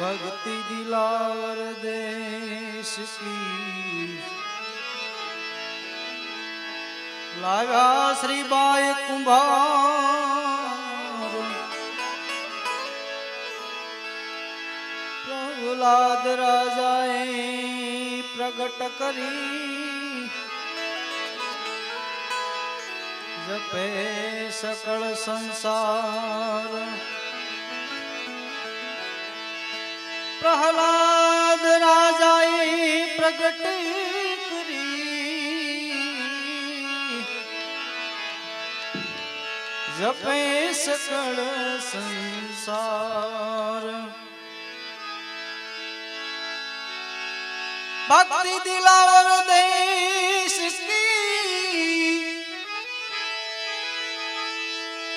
भक्ति दिलावर देश की लागा श्री बाई कुंभार प्रहलाद राजाए प्रगट करी जपे सकल संसार प्रहलाद राजाए प्रगट करी जपे सकल संसार भक्ति दिलावर देश की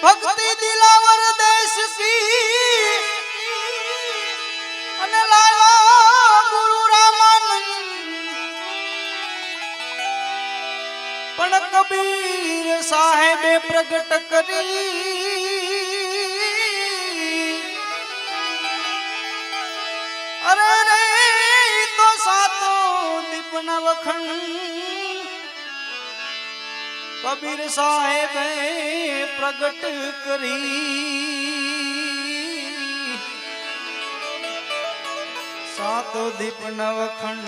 भक्ति दिलावर देश की अने लाला गुरु रामानंद पण कबीर साहेबे प्रगट करी अरे रे तो सातो दीपन वखंड कबीर साहेबे प्रगट करी सातो दीप नवखंड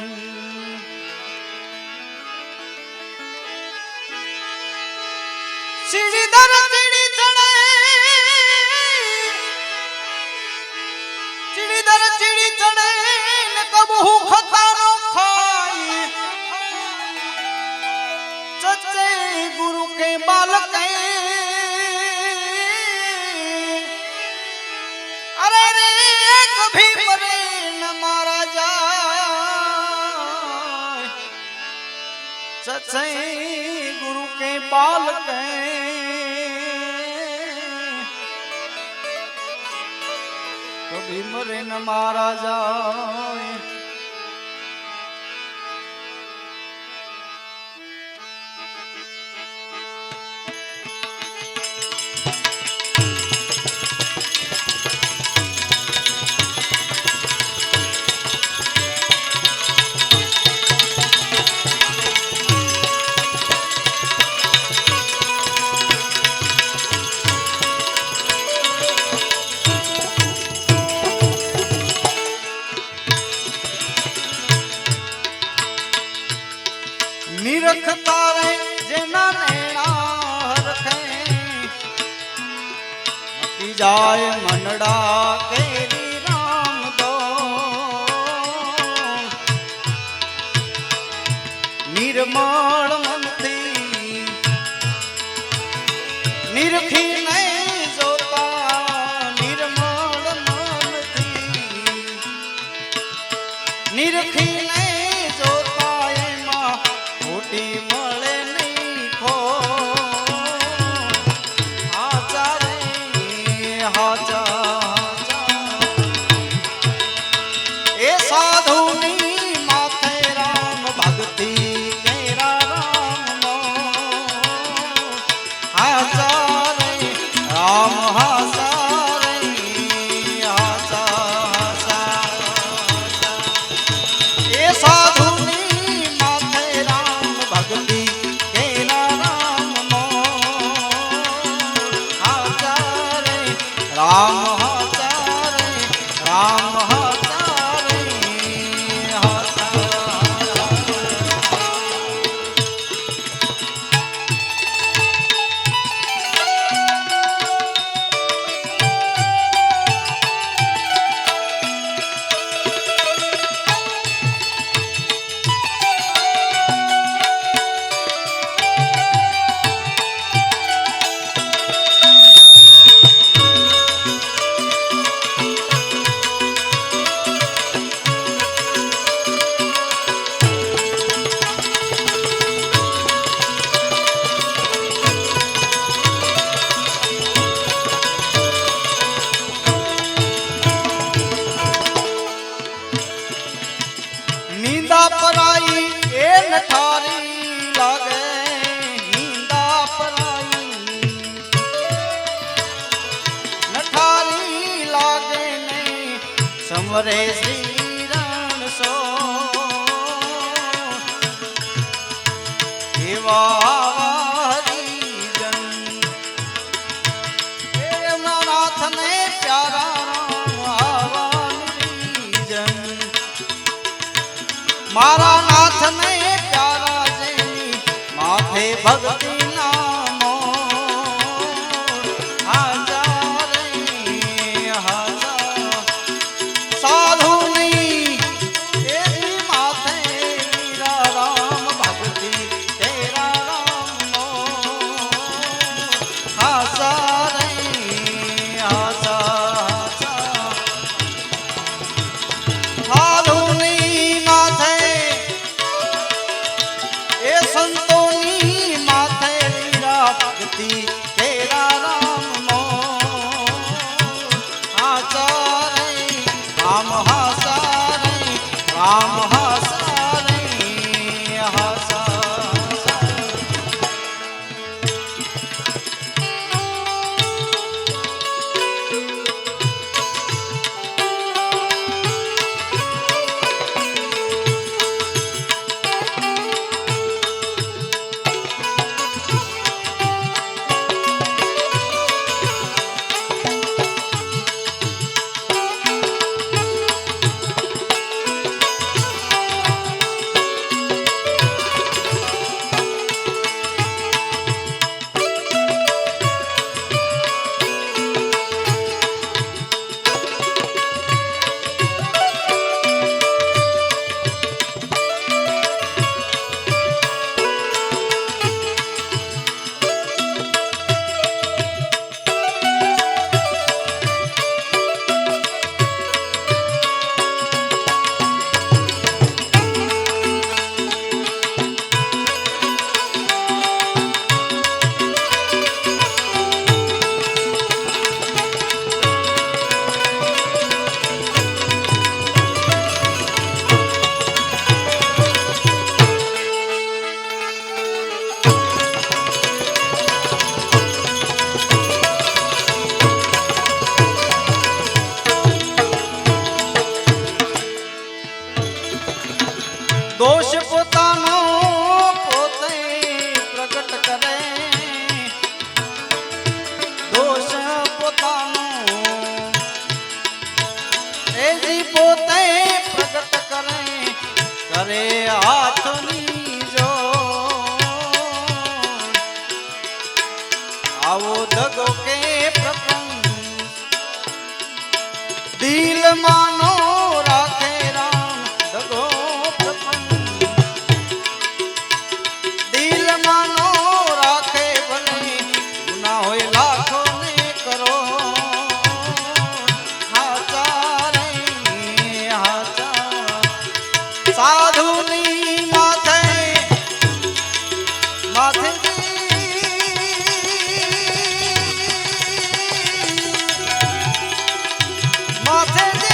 सीढ़ीधर सीढ़ी चढ़े सीढ़ीधर सीढ़ी चढ़े न कबहू खतानो खाई सच्चे गुरु के बालक अरे रे कभी मरे न मारा जाए सच्चे गुरु के बालक कभी मरे न मारा जाए निरखता रे जना नैना हरखे मती जाए मनड़ा केरी राम दो निर्मल मन थी निरखी नहीं जोता निर्मल मन थी निरखी नहीं जोता एमा खोटी मळे नहीं खो हाचारे हाचा ए साधुनी माथे राम भक्ति केरा राम हाचारे राम हाचारे हाचा ए साधुनी भक्ति केरा राम हाचारे राम हाचारे राम हाचारे पराई ए नठारी लागे नींदा पराई नठारी लागे ने અમરે શ્રી રણસો એવા હરિજન એમના નાથને પ્યારા મારા નાથને પ્યારા જેની માથે ભક્તિ નામો હાજર સાધુની એની માથે વીરા રામ ભક્તિ તેરા રામનો હાજર સાધુની માથે એ સંતોની માથે વીરા ભક્તિ તેરા રામનો હાચારે રામ હાસારે રામ હાસારે દોષ પોતાનો પોતે પ્રગટ કરે દોષ પોતાનો એજી પોતે પ્રગટ કરે કરે હાથની જો આવો દગો કે પ્રપંચ દિલ માનો રાખે રામ દગો સાધુની માથે માથે માથે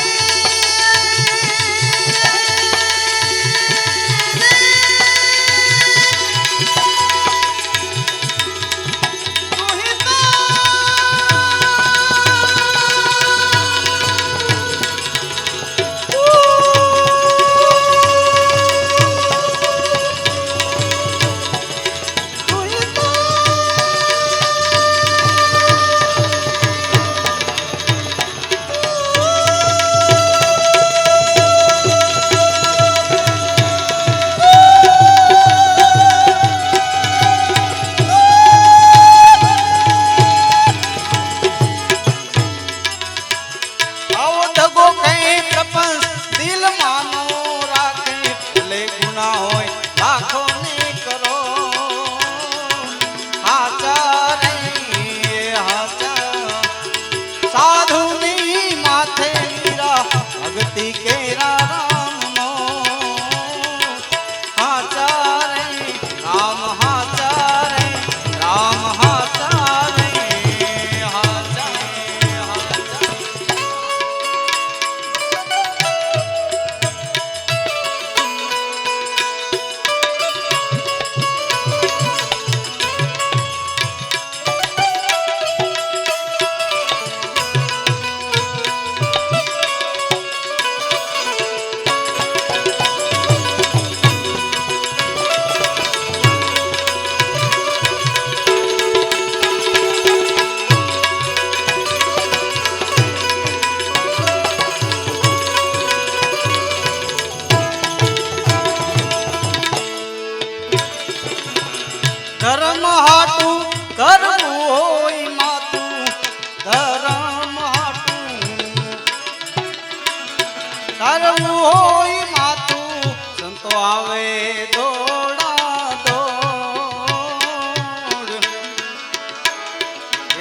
તારવું હોય માથું સંતો આવે દોડા દોડ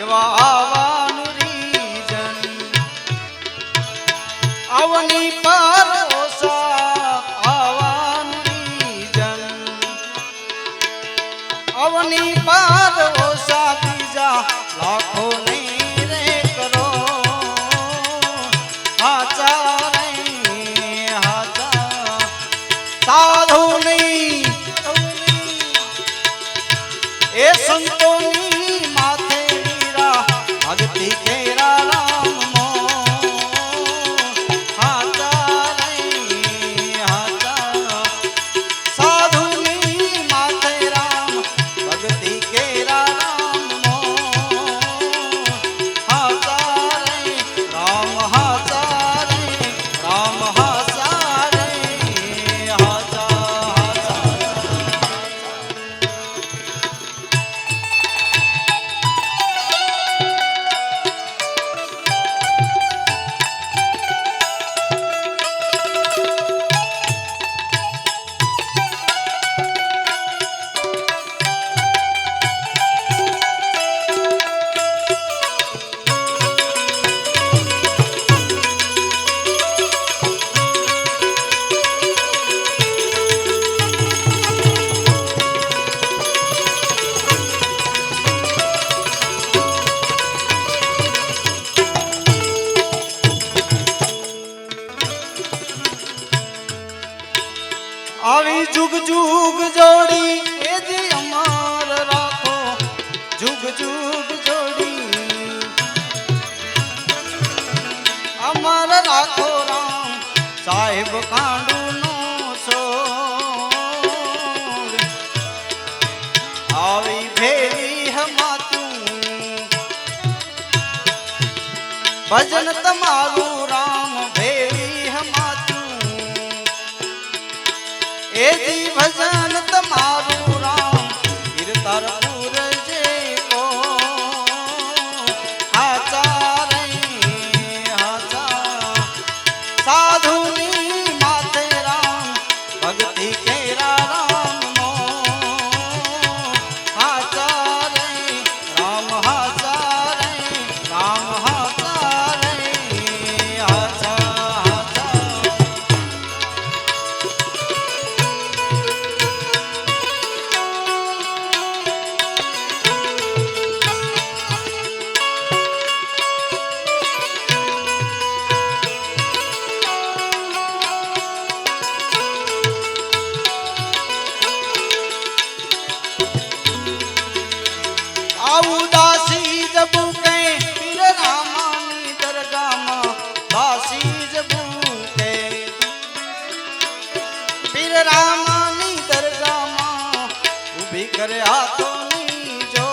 એવા આવવાનું રીજન આવની પર ઓસા આવવાનું રીજન આવની પર ઓસા બીજા લાખો નહીં રે કરો હાચા સાધુની એ સંતોની માથે વીરા ભક્તિ કેરા રામ મો હાચા સાધુની માથે રામ ભક્તિ કેરા રામ મો હાચા રામ હાચા રામ હાચા આવી જુગ જુગ જોડી એ જી અમાર રાખો જુગ જુગ જોડી અમાર રાખો રામ સાહેબ કાંડુ નો સોગ આવી ભેરી હમાતું ભજન તમારું રામ ભેરી હમાતું એ જી ભજન તમારું રામ તીરતરપુર જે કો હાચા સાધુની માથે રામ ભક્તિ કેરા રામ મો હાચા રામ હાચા રામ હાચા ઉદાસી જબુ કે પીર રામાની દરગાહમાં દાસી જબુ કે પીર રામાની દરગાહમાં ઊભી કરે હાથોની જો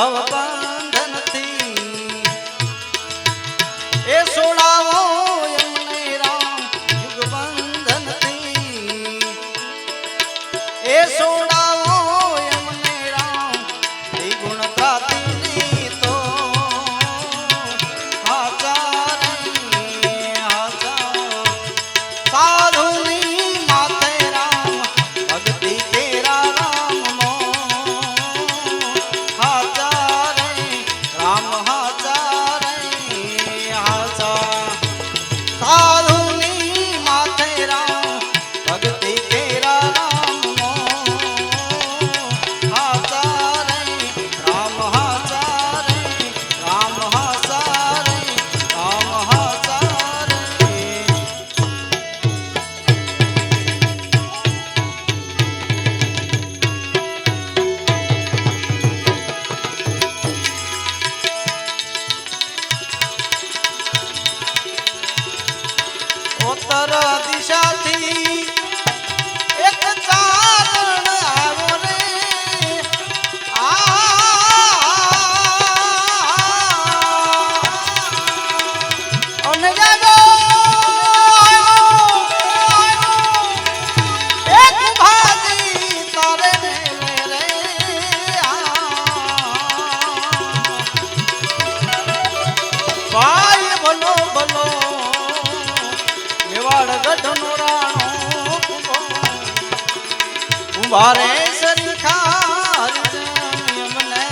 અવબંધનથી એ સોડાવો એમને રામ યુગબંધનથી એ સોડાવો ઉત્તર દિશાથી એક ચારણ આવો રે અને જાગો એક ભાજી તારે રે ભાઈ બોલો બોલો મારે સરખા મને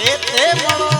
એ તે મળો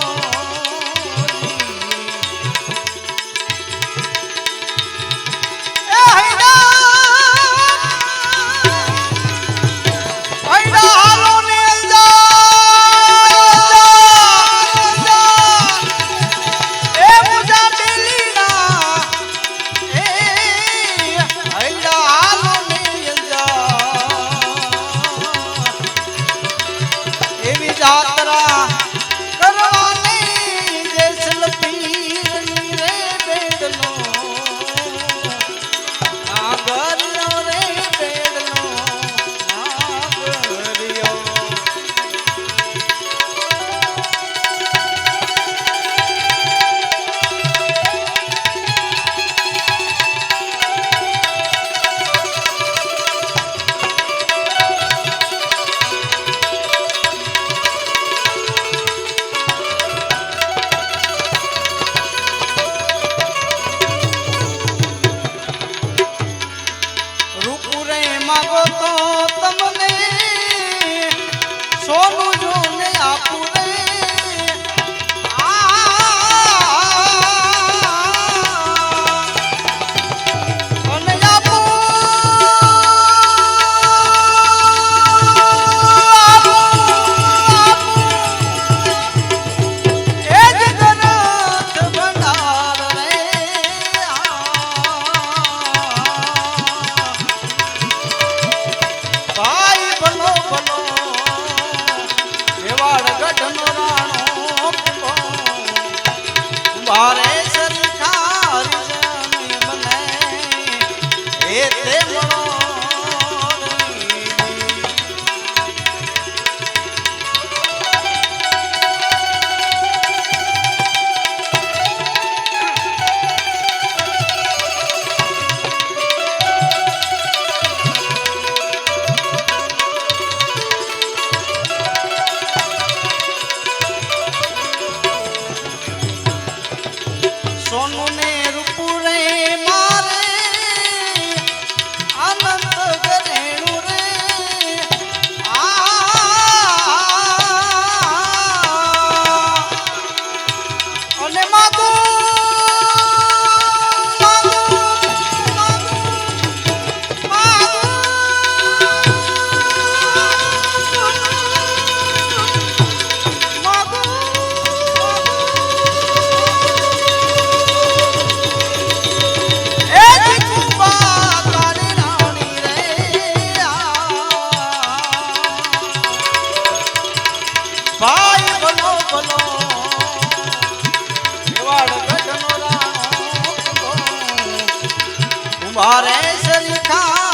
મારે સરખા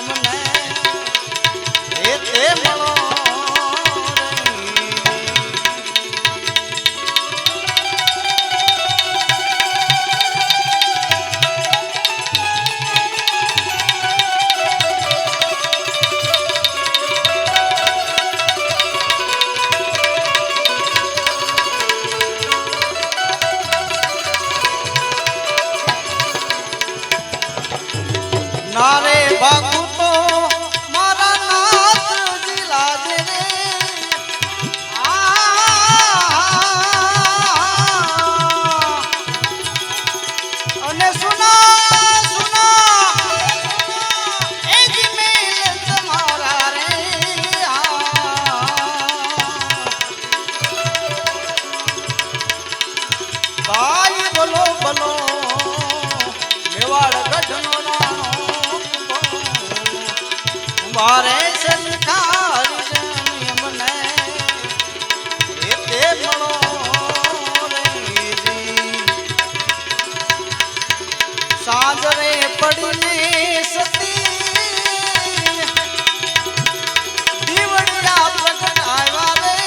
મને એ તે મળો નારે ભાગુ તો મારા નાથ લાગે રે અને સુના સુના એ જ મેલ તમારા રે ભાઈ બોલો બોલો મેવાડ ગઢનો મારે સરખા મને એ તે મળો સાજરે પડીને સતી દીવડિયા પ્રગટ આવ્યા રે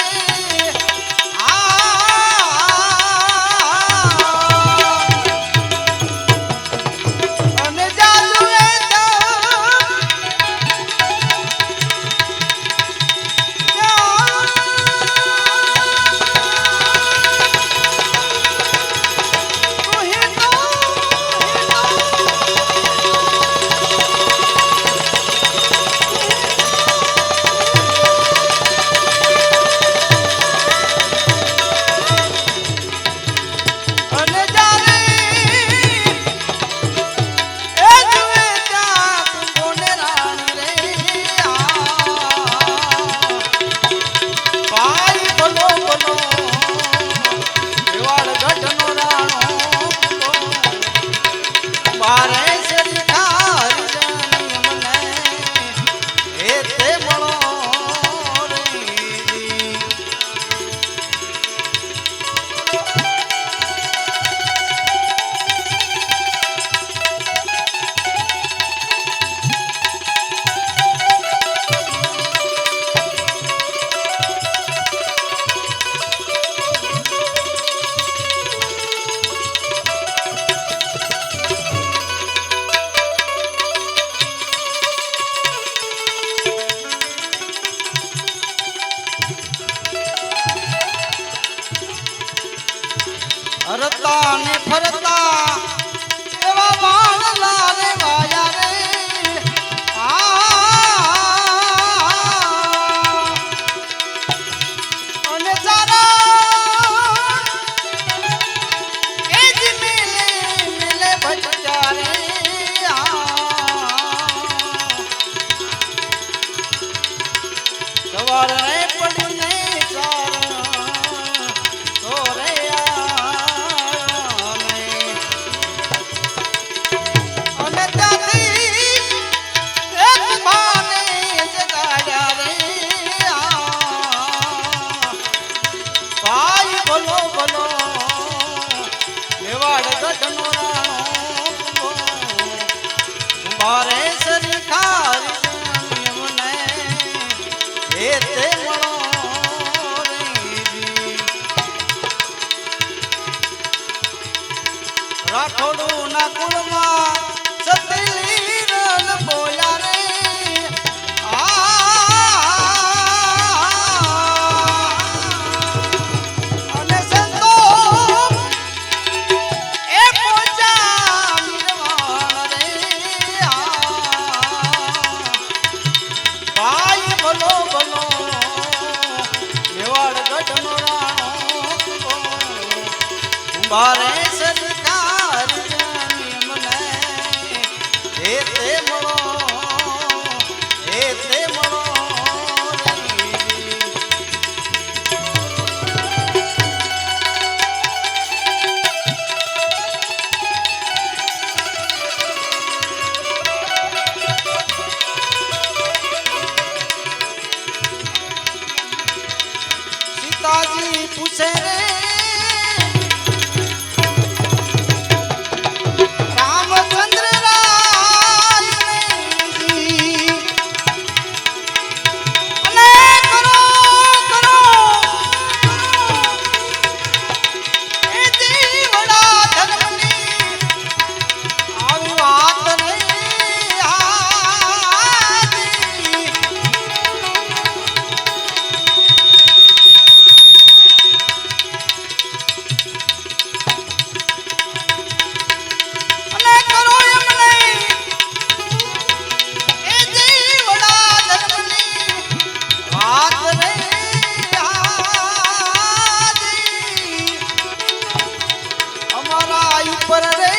મારે શરીખાર જાની મને એ તે મળો રે જી. હરતા ને ફરતા એવા માણલા રે વાયા રે અને તારા એ જ મિલે મિલે ભજ્યા રે સવાર રે પડીને મારે શરીખાર જાની મને એ તે મળો રે જી. રાઠોડું ના કુળમાં સતલી રલ બોલ્યા રે અને સંતો એ પોચા નિર્વાણ રે ભાઈ ભલો ભલો મેવાડ ગઢનો રાણો મારે સરકાર જાની મને એ તે મળો એ તે મળો રે જી. સીતાજી પૂછે રે રામચંદ્ર રાય જી અને કરો કરો એ જીવડા ધર્મની આવી વાત રે ઉપર રે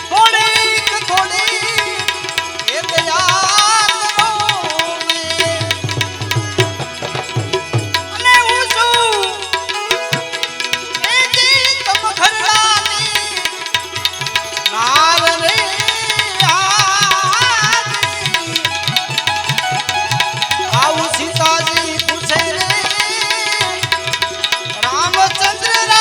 થોડીક થોડી એ દયા કરો ને અને હું છું એ જી તમ ઘરડાની નાર રે આવું સીતાજી પૂછે રે રામચંદ્ર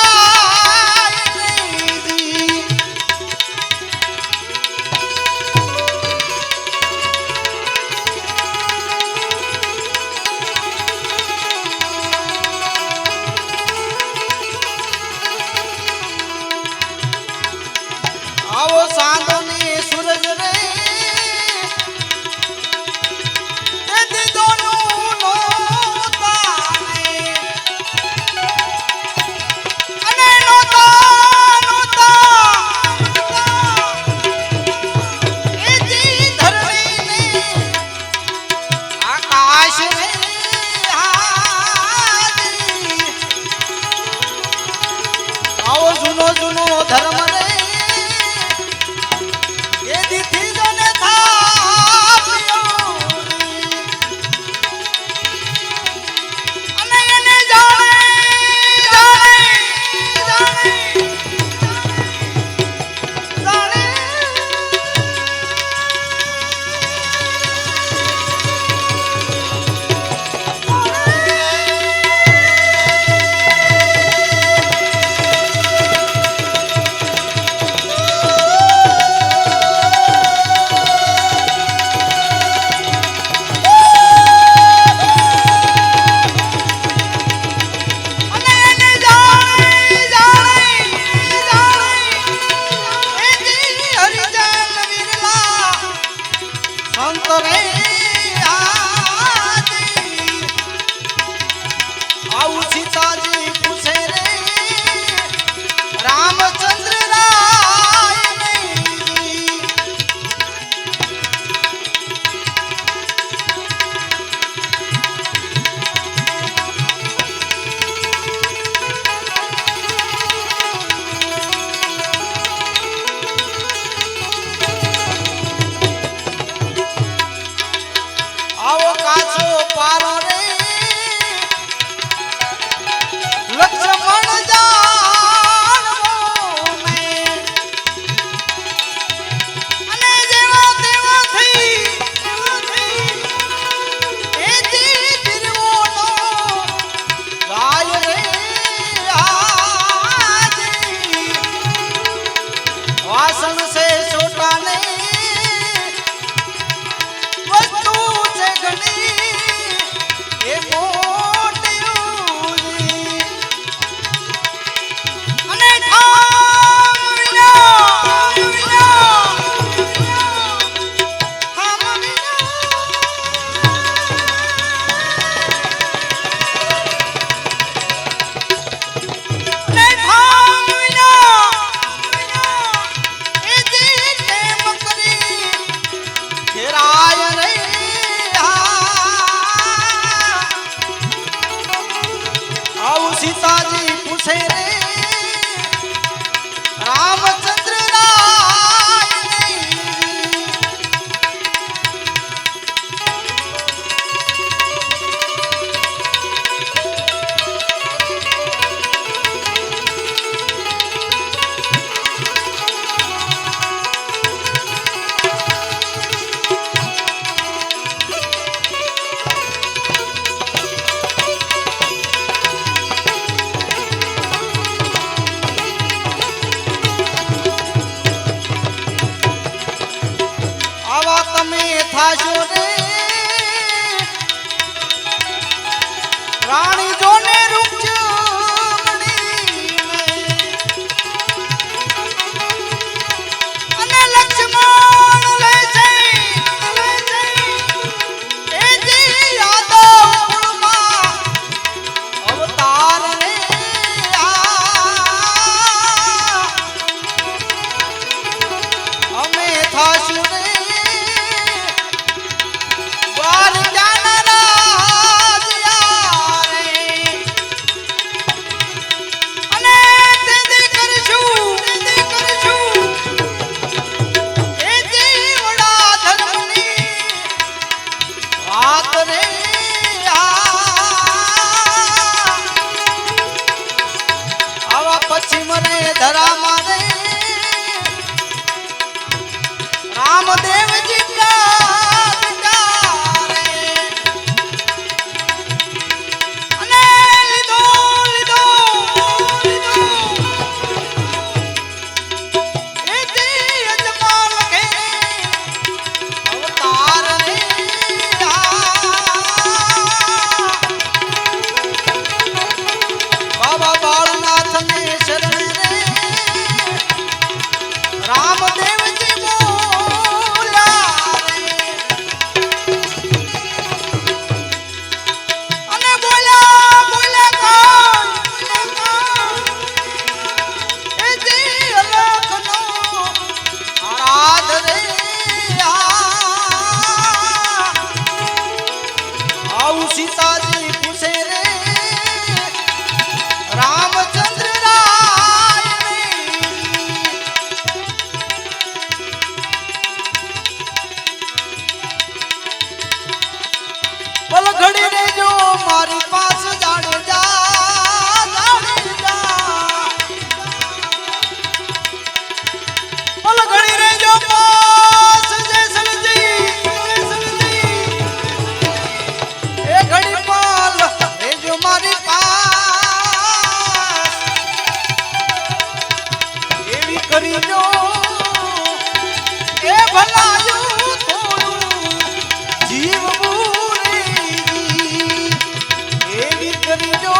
આવો સાંધોની સૂરજ રે તે દીદોનું નોતાને અને નોતા એ જી ધરણીને આકાશ રે આવો જૂનો જૂનો ધર્મ રે એ દીધી રામચંદ્ર રાય આવા તમે થાશો રે રાણી જોને રૂપચમણી અને લક્ષ્મણ લે છે એ જી યાદવ કુળમાં અવતાર રે અમે થાશું રે પશ્ચિમ રે ધરા મારે રામદેવજી અને લીધો લીધો લીધો એ જી અજમાલ કે અવતાર રે બાબા બાળનાથ ને શરણ રે રામદેવજી બોલ્યા રે અને બોલ્યા બોલ્યા એ જી અલખનો આરાધ રે આવું સીતાજી પૂછે રે રામચંદ્ર રાય પલ ઘડી રેજો મારી પાસ જાણે જા પલ ઘડી રેજો પાસ જેસલજી એ ઘડી પલ રેજો મારી પાસ એવી કરી જો એ ભલાયું થોડું જીવ બુરી એવી કરી જો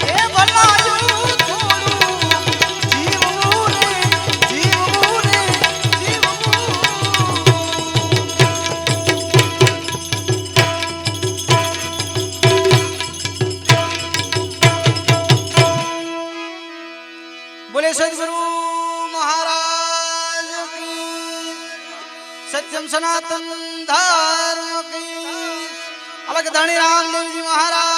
એ ભલાયું થોડું જીવ બુરી જીવ બુરી જીવ બોલે સદગુરુ મહારાજ કી સત્યમ સનાતન ધર્મ કી અલગ ધણી રામદેવજી મહારાજ